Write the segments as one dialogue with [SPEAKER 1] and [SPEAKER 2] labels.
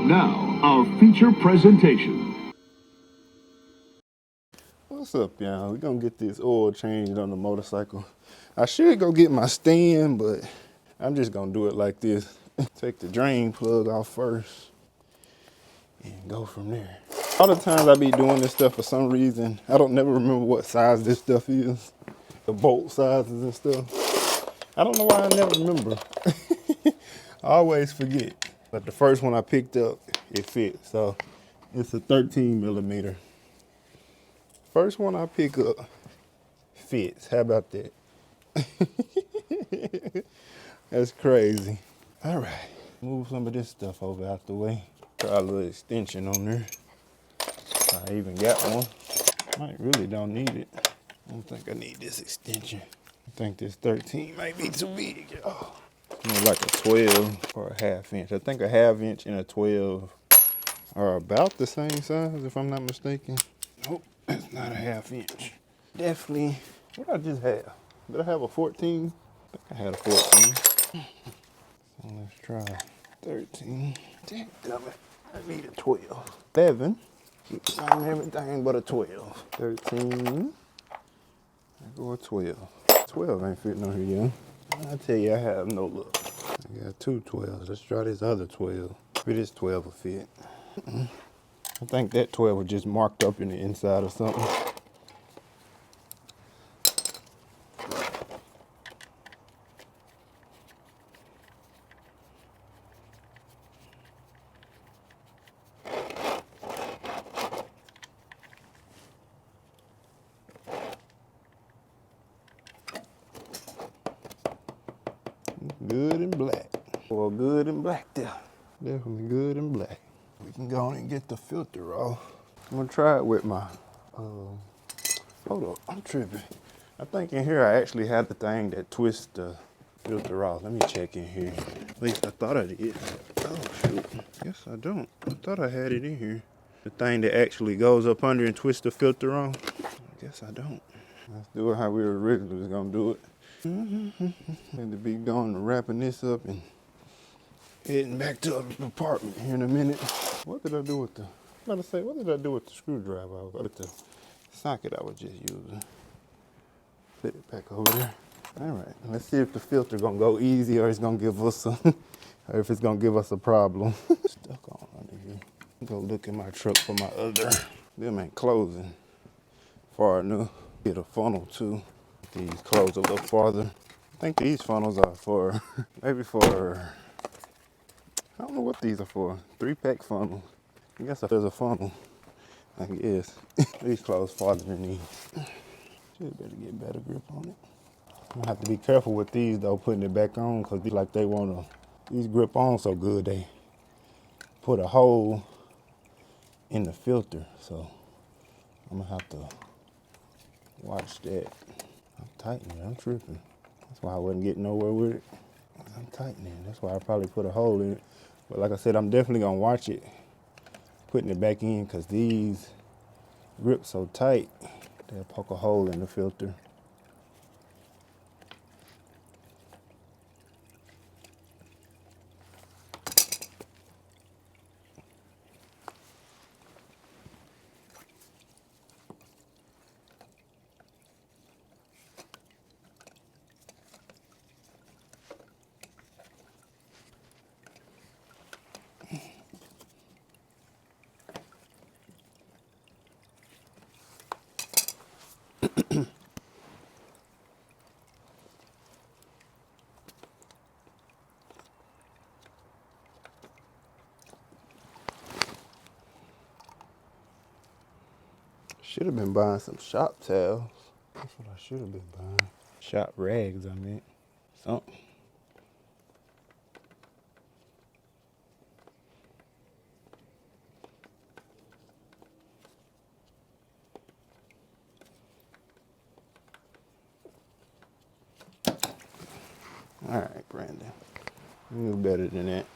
[SPEAKER 1] Now, our feature presentation.
[SPEAKER 2] What's up, y'all? We're gonna get this oil changed on the motorcycle. I should go get my stand, but I'm just gonna do it like this. Take the drain plug off first and go from there. All the times I be doing this stuff for some reason, I don't never remember what size this stuff is. The bolt sizes and stuff. I don't know why I never remember. I always forget. But the first one I picked up, it fits. So it's a 13 millimeter. First one I pick up fits. How about that? That's crazy. All right, move some of this stuff over out the way. Try a little extension on there. I even got one. I really don't need it. I don't think I need this extension. I think this 13 might be too big. Oh, more like a 12 or a half inch. I think a half inch and a 12 are about the same size, if I'm not mistaken. Nope, it's not a half inch. Definitely, what did I just have? Did I have a 14? I think I had a 14. So let's try 13. Dadgummit, I need a 12. 11. Keep trying everything but a 12. 13. I go a 12. 12 ain't fitting on here, young. I tell you, I have no luck. I got two 12s. Let's try this other 12. Maybe this 12 will fit. I think that 12 was just marked up in the inside or something. Good and black. Or good and black there. Definitely good and black. We can go on and get the filter off. I'm gonna try it with my, hold up, I'm tripping. I think in here I actually had the thing that twists the filter off. Let me check in here. At least I thought I did. Oh shoot, guess I don't. I thought I had it in here. The thing that actually goes up under and twists the filter off. I guess I don't. Let's do it how we originally was gonna do it. Had to be going and wrapping this up and heading back to the apartment here in a minute. What did I do with the, what did I do with the screwdriver? With the socket I was just using. Put it back over there. All right, let's see if the filter gonna go easy or it's gonna give us a, or if it's gonna give us a problem. Stuck on under here. Go look in my truck for my other. Them ain't closing far enough. Get a funnel too. These close a little farther. I think these funnels are for, maybe for, I don't know what these are for. 3-pack funnels. I guess if there's a funnel, I guess. These close farther than these. Should better get better grip on it. I'm gonna have to be careful with these though, putting it back on, cause they wanna, these grip on so good, they put a hole in the filter. So I'm gonna have to watch that. I'm tightening it, I'm tripping. That's why I wasn't getting nowhere with it. I'm tightening. That's why I probably put a hole in it. But like I said, I'm definitely gonna watch it, putting it back in, because these grip so tight, they'll poke a hole in the filter. Should have been buying some shop towels. That's what I should have been buying. Shop rags, I meant. Something. All right, Brandon. You knew better than that.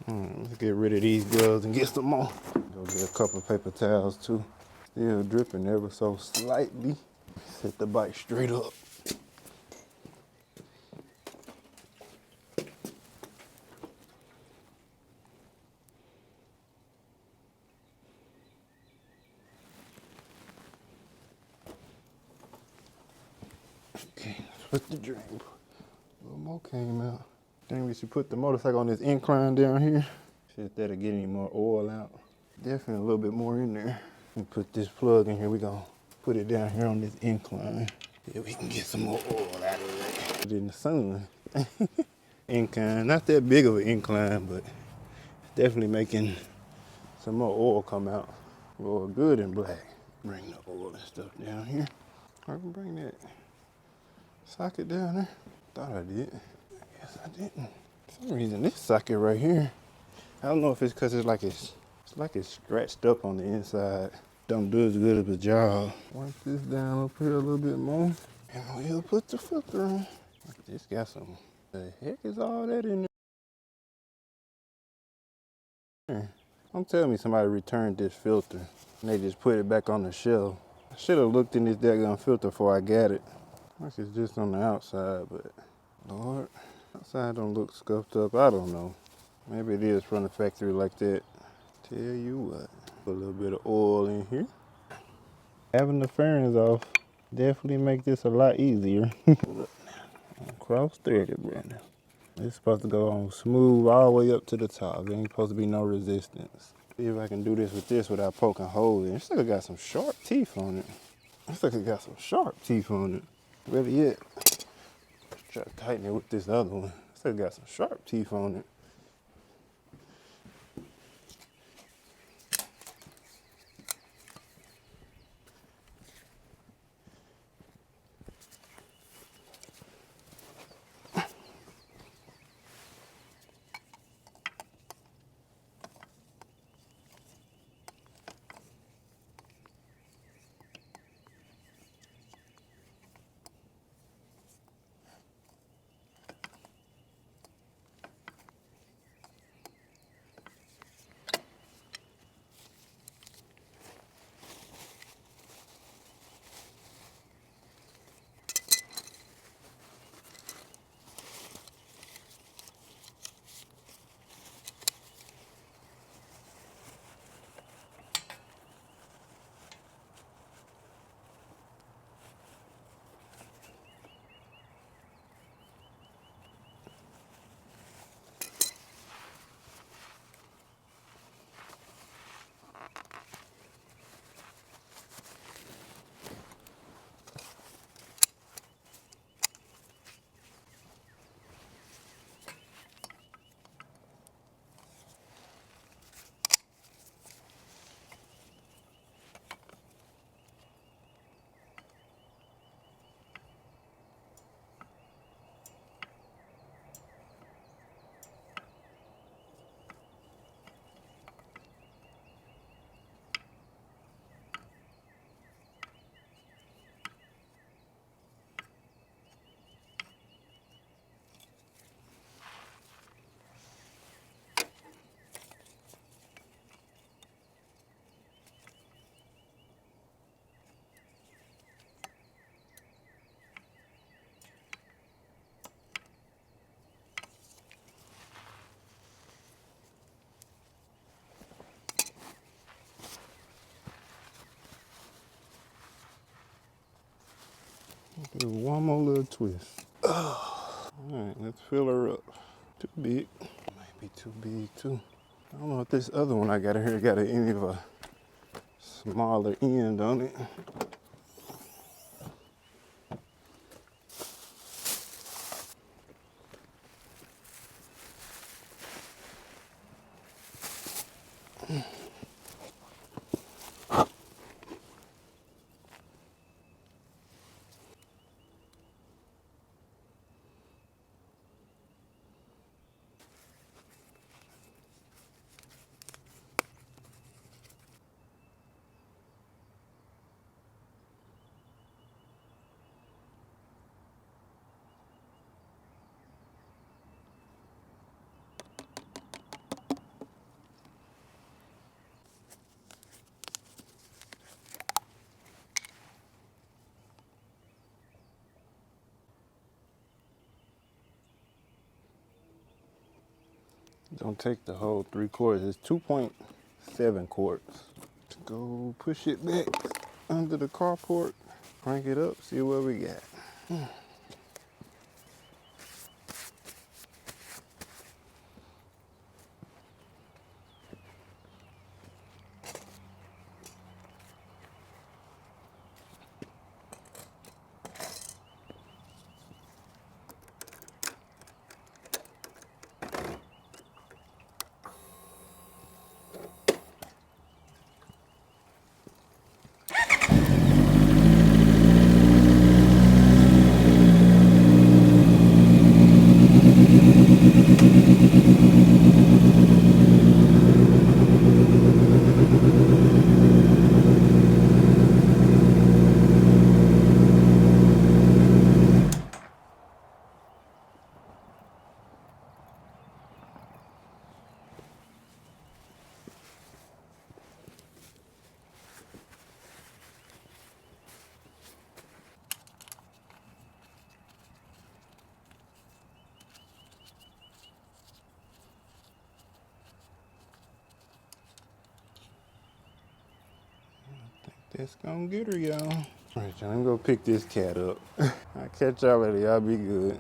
[SPEAKER 2] Let's get rid of these gloves and get some more. Go get a couple of paper towels too. Still dripping ever so slightly. Set the bike straight up. put the drain. A little more came out. Think we should put the motorcycle on this incline down here. See if that'll get any more oil out. Definitely a little bit more in there. And put this plug in here. We gonna put it down here on this incline. Yeah, we can get some more oil out of it. Put it in the sun. Incline, not that big of an incline, but definitely making some more oil come out. Oil good and black. Bring the oil and stuff down here. I can bring that socket down there. Thought I did. I guess I didn't. For some reason, this socket right here, I don't know if it's because it's like it's scratched up on the inside. Don't do as good of a job. Wipe this down up here a little bit more, and we'll put the filter on. This got some. The heck is all that in there? Don't tell me somebody returned this filter and they just put it back on the shelf. I should have looked in this daggone filter before I got it. Like it's just on the outside, but Lord, outside don't look scuffed up. I don't know. Maybe it is from the factory like that. Tell you what, put a little bit of oil in here. Having the fairings off definitely make this a lot easier. Cross threaded, Brandon. It's supposed to go on smooth all the way up to the top. There ain't supposed to be no resistance. See if I can do this with this without poking holes in it. This sucker got some sharp teeth on it. This sucker got some sharp teeth on it. Better yet, try to tighten it with this other one. This sucker got some sharp teeth on it. Do one more little twist. All right, let's fill her up. Too big. Might be too big too. I don't know if this other one I got in here got any of a smaller end on it. Don't take the whole 3 quarts. It's 2.7 quarts. Go push it back under the carport, crank it up, see what we got. It's gonna get her, y'all. All right, y'all, I'm gonna pick this cat up. I'll catch y'all later. Y'all be good.